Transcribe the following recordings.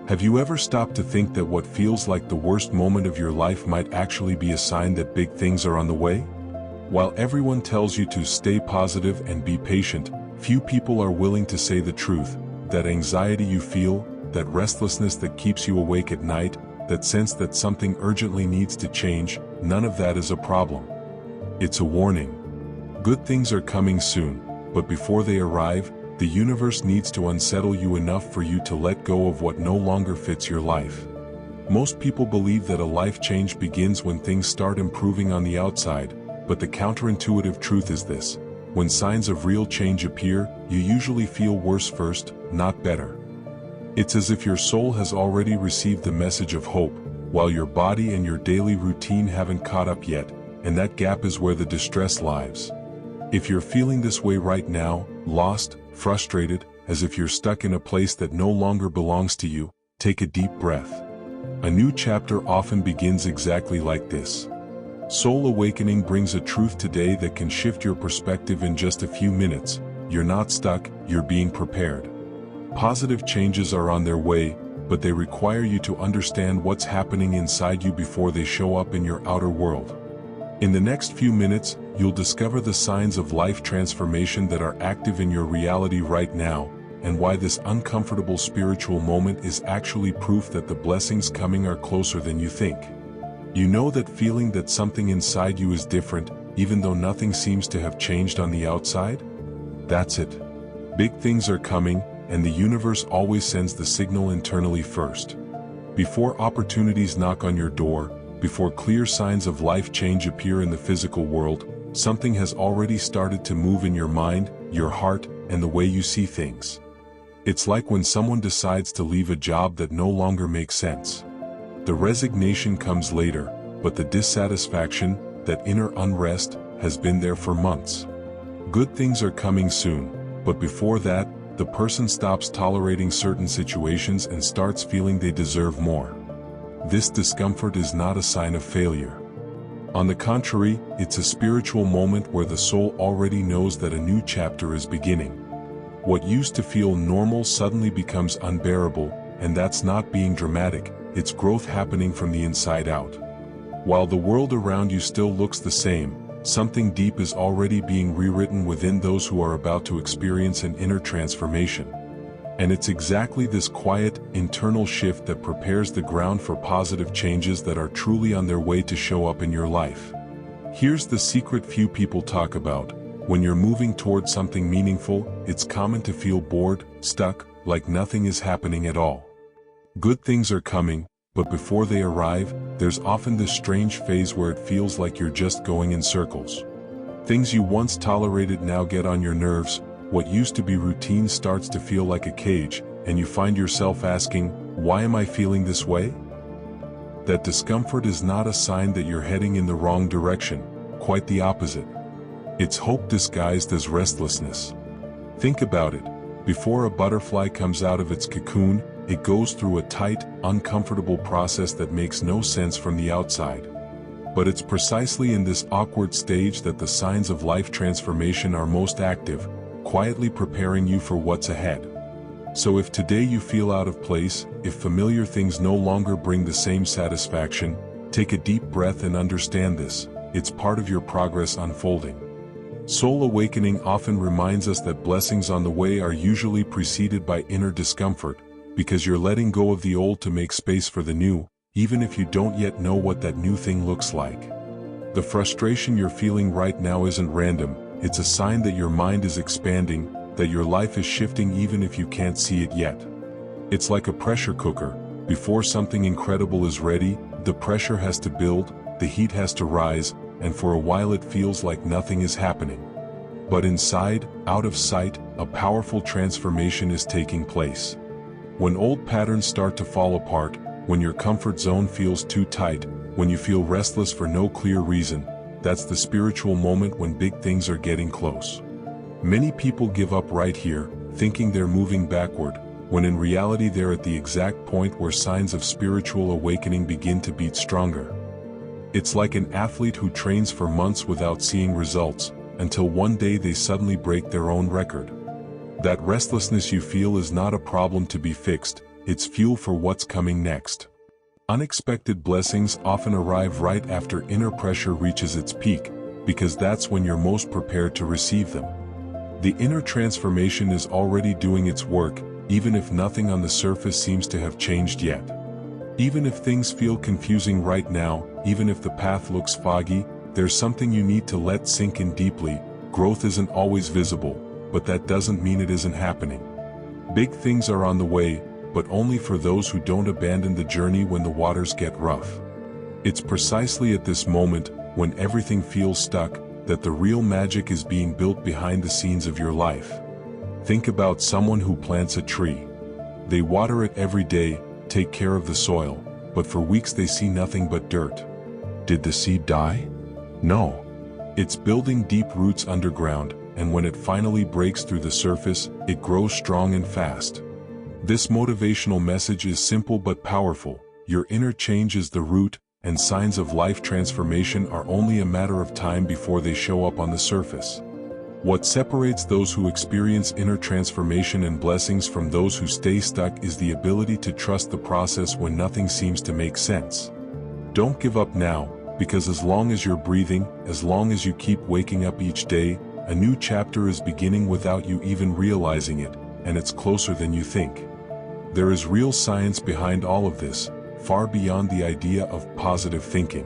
Have you ever stopped to think that what feels like the worst moment of your life might actually be a sign that big things are on the way? While everyone tells you to stay positive and be patient, few people are willing to say the truth. That anxiety you feel, that restlessness that keeps you awake at night, that sense that something urgently needs to change, none of that is a problem. It's a warning. Good things are coming soon, but before they arrive, the universe needs to unsettle you enough for you to let go of what no longer fits your life. Most people believe that a life change begins when things start improving on the outside, but the counterintuitive truth is this: when signs of real change appear, you usually feel worse first, not better. It's as if your soul has already received the message of hope, while your body and your daily routine haven't caught up yet, and that gap is where the distress lies. If you're feeling this way right now, lost, frustrated, as if you're stuck in a place that no longer belongs to you, take a deep breath. A new chapter often begins exactly like this. Soul awakening brings a truth today that can shift your perspective in just a few minutes. You're not stuck, you're being prepared. Positive changes are on their way, but they require you to understand what's happening inside you before they show up in your outer world. In the next few minutes, you'll discover the signs of life transformation that are active in your reality right now, and why this uncomfortable spiritual moment is actually proof that the blessings coming are closer than you think. You know that feeling that something inside you is different, even though nothing seems to have changed on the outside? That's it. Big things are coming, and the universe always sends the signal internally first. Before opportunities knock on your door, before clear signs of life change appear in the physical world, something has already started to move in your mind, your heart, and the way you see things. It's like when someone decides to leave a job that no longer makes sense. The resignation comes later, but the dissatisfaction, that inner unrest, has been there for months. Good things are coming soon, but before that, the person stops tolerating certain situations and starts feeling they deserve more. This discomfort is not a sign of failure. On the contrary, it's a spiritual moment where the soul already knows that a new chapter is beginning. What used to feel normal suddenly becomes unbearable, and that's not being dramatic, it's growth happening from the inside out. While the world around you still looks the same, something deep is already being rewritten within those who are about to experience an inner transformation. And it's exactly this quiet, internal shift that prepares the ground for positive changes that are truly on their way to show up in your life. Here's the secret few people talk about. When you're moving towards something meaningful, it's common to feel bored, stuck, like nothing is happening at all. Good things are coming, but before they arrive, there's often this strange phase where it feels like you're just going in circles. Things you once tolerated now get on your nerves. What used to be routine starts to feel like a cage, and you find yourself asking, why am I feeling this way? That discomfort is not a sign that you're heading in the wrong direction, quite the opposite. It's hope disguised as restlessness. Think about it. Before a butterfly comes out of its cocoon, it goes through a tight, uncomfortable process that makes no sense from the outside. But it's precisely in this awkward stage that the signs of life transformation are most active, quietly preparing you for what's ahead. So if today you feel out of place, if familiar things no longer bring the same satisfaction, take a deep breath and understand this: it's part of your progress unfolding. Soul awakening often reminds us that blessings on the way are usually preceded by inner discomfort, because you're letting go of the old to make space for the new, even if you don't yet know what that new thing looks like. The frustration you're feeling right now isn't random. It's a sign that your mind is expanding, that your life is shifting even if you can't see it yet. It's like a pressure cooker. Before something incredible is ready, the pressure has to build, the heat has to rise, and for a while it feels like nothing is happening. But inside, out of sight, a powerful transformation is taking place. When old patterns start to fall apart, when your comfort zone feels too tight, when you feel restless for no clear reason, that's the spiritual moment when big things are getting close. Many people give up right here, thinking they're moving backward, when in reality they're at the exact point where signs of spiritual awakening begin to beat stronger. It's like an athlete who trains for months without seeing results, until one day they suddenly break their own record. That restlessness you feel is not a problem to be fixed, it's fuel for what's coming next. Unexpected blessings often arrive right after inner pressure reaches its peak, because that's when you're most prepared to receive them. The inner transformation is already doing its work, even if nothing on the surface seems to have changed yet. Even if things feel confusing right now, even if the path looks foggy, there's something you need to let sink in deeply. Growth isn't always visible, but that doesn't mean it isn't happening. Big things are on the way, but only for those who don't abandon the journey when the waters get rough. It's precisely at this moment, when everything feels stuck, that the real magic is being built behind the scenes of your life. Think about someone who plants a tree. They water it every day, take care of the soil, but for weeks they see nothing but dirt. Did the seed die? No. It's building deep roots underground, and when it finally breaks through the surface, it grows strong and fast. This motivational message is simple but powerful. Your inner change is the root, and signs of life transformation are only a matter of time before they show up on the surface. What separates those who experience inner transformation and blessings from those who stay stuck is the ability to trust the process when nothing seems to make sense. Don't give up now, because as long as you're breathing, as long as you keep waking up each day, a new chapter is beginning without you even realizing it, and it's closer than you think. There is real science behind all of this, far beyond the idea of positive thinking.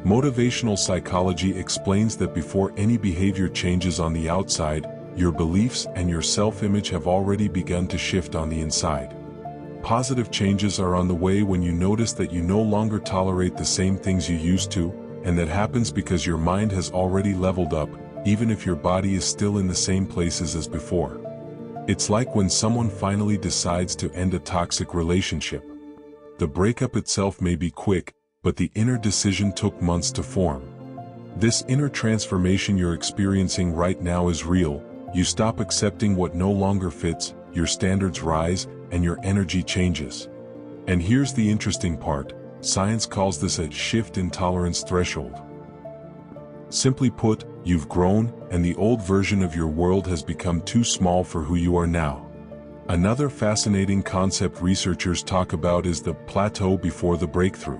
Motivational psychology explains that before any behavior changes on the outside, your beliefs and your self-image have already begun to shift on the inside. Positive changes are on the way when you notice that you no longer tolerate the same things you used to, and that happens because your mind has already leveled up, even if your body is still in the same places as before. It's like when someone finally decides to end a toxic relationship. The breakup itself may be quick, but the inner decision took months to form. This inner transformation you're experiencing right now is real. You stop accepting what no longer fits, your standards rise, and your energy changes. And here's the interesting part: science calls this a shift in tolerance threshold. Simply put, you've grown, and the old version of your world has become too small for who you are now. Another fascinating concept researchers talk about is the plateau before the breakthrough.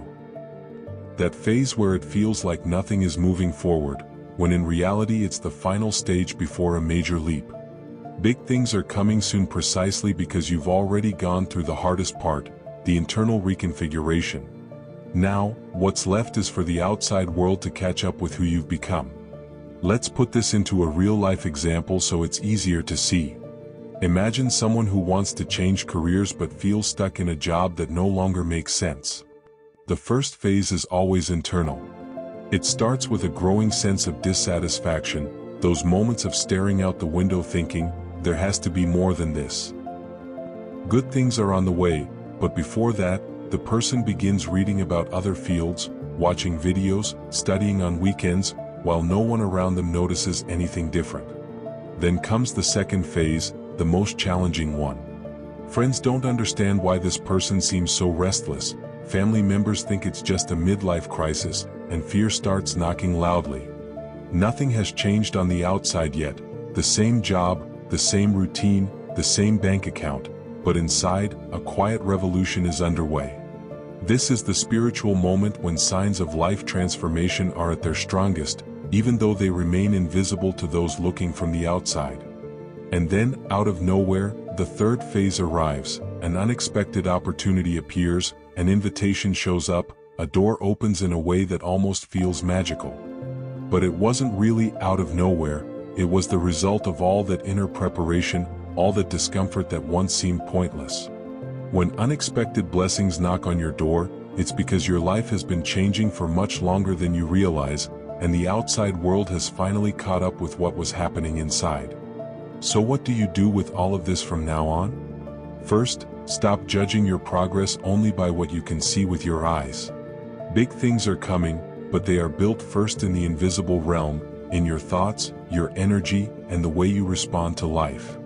That phase where it feels like nothing is moving forward, when in reality it's the final stage before a major leap. Big things are coming soon precisely because you've already gone through the hardest part, the internal reconfiguration. Now, what's left is for the outside world to catch up with who you've become. Let's put this into a real-life example so it's easier to see. Imagine someone who wants to change careers but feels stuck in a job that no longer makes sense. The first phase is always internal. It starts with a growing sense of dissatisfaction, those moments of staring out the window thinking, there has to be more than this. Good things are on the way, but before that, the person begins reading about other fields, watching videos, studying on weekends, while no one around them notices anything different. Then comes the second phase, the most challenging one. Friends don't understand why this person seems so restless, family members think it's just a midlife crisis, and fear starts knocking loudly. Nothing has changed on the outside yet, the same job, the same routine, the same bank account, but inside, a quiet revolution is underway. This is the spiritual moment when signs of life transformation are at their strongest, even though they remain invisible to those looking from the outside. And then, out of nowhere, the third phase arrives, an unexpected opportunity appears, an invitation shows up, a door opens in a way that almost feels magical. But it wasn't really out of nowhere, it was the result of all that inner preparation, all that discomfort that once seemed pointless. When unexpected blessings knock on your door, it's because your life has been changing for much longer than you realize, and the outside world has finally caught up with what was happening inside. So what do you do with all of this from now on? First, stop judging your progress only by what you can see with your eyes. Big things are coming, but they are built first in the invisible realm, in your thoughts, your energy, and the way you respond to life.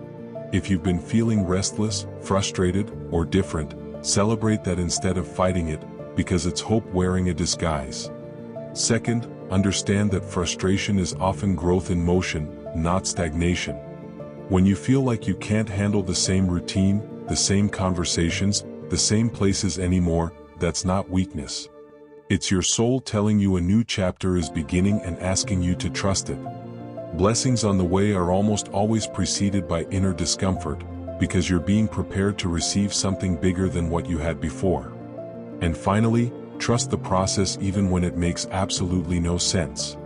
If you've been feeling restless, frustrated, or different, celebrate that instead of fighting it, because it's hope wearing a disguise. Second, understand that frustration is often growth in motion, not stagnation. When you feel like you can't handle the same routine, the same conversations, the same places anymore. That's not weakness. It's your soul telling you a new chapter is beginning and asking you to trust it. Blessings on the way are almost always preceded by inner discomfort, because you're being prepared to receive something bigger than what you had before. And finally, trust the process even when it makes absolutely no sense.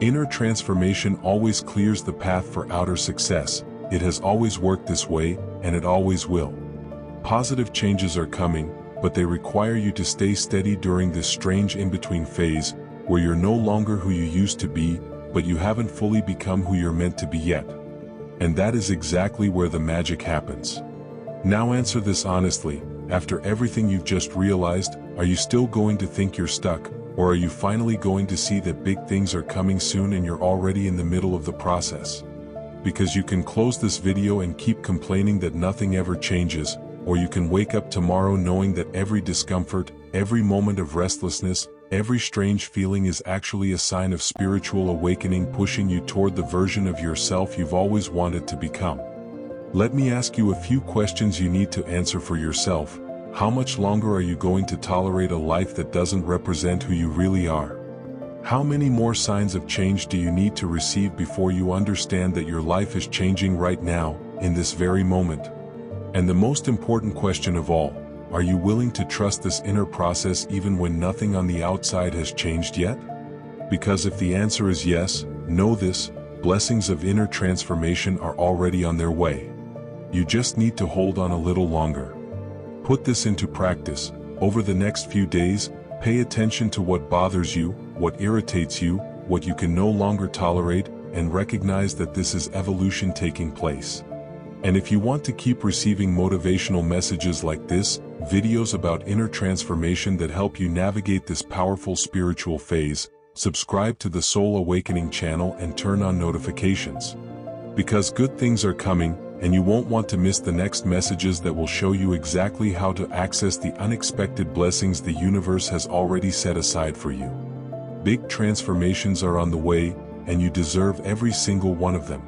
Inner transformation always clears the path for outer success. It has always worked this way, and it always will. Positive changes are coming, but they require you to stay steady during this strange in-between phase, where you're no longer who you used to be, but you haven't fully become who you're meant to be yet. And that is exactly where the magic happens. Now answer this honestly: after everything you've just realized, are you still going to think you're stuck, or are you finally going to see that big things are coming soon and you're already in the middle of the process? Because you can close this video and keep complaining that nothing ever changes, or you can wake up tomorrow knowing that every discomfort, every moment of restlessness, every strange feeling is actually a sign of spiritual awakening pushing you toward the version of yourself you've always wanted to become. Let me ask you a few questions you need to answer for yourself. How much longer are you going to tolerate a life that doesn't represent who you really are? How many more signs of change do you need to receive before you understand that your life is changing right now, in this very moment? And the most important question of all, are you willing to trust this inner process even when nothing on the outside has changed yet? Because if the answer is yes, know this: blessings of inner transformation are already on their way. You just need to hold on a little longer. Put this into practice. Over the next few days, pay attention to what bothers you, what irritates you, what you can no longer tolerate, and recognize that this is evolution taking place. And if you want to keep receiving motivational messages like this, videos about inner transformation that help you navigate this powerful spiritual phase, subscribe to the Soul Awakening channel and turn on notifications. Because good things are coming, and you won't want to miss the next messages that will show you exactly how to access the unexpected blessings the universe has already set aside for you. Big transformations are on the way, and you deserve every single one of them.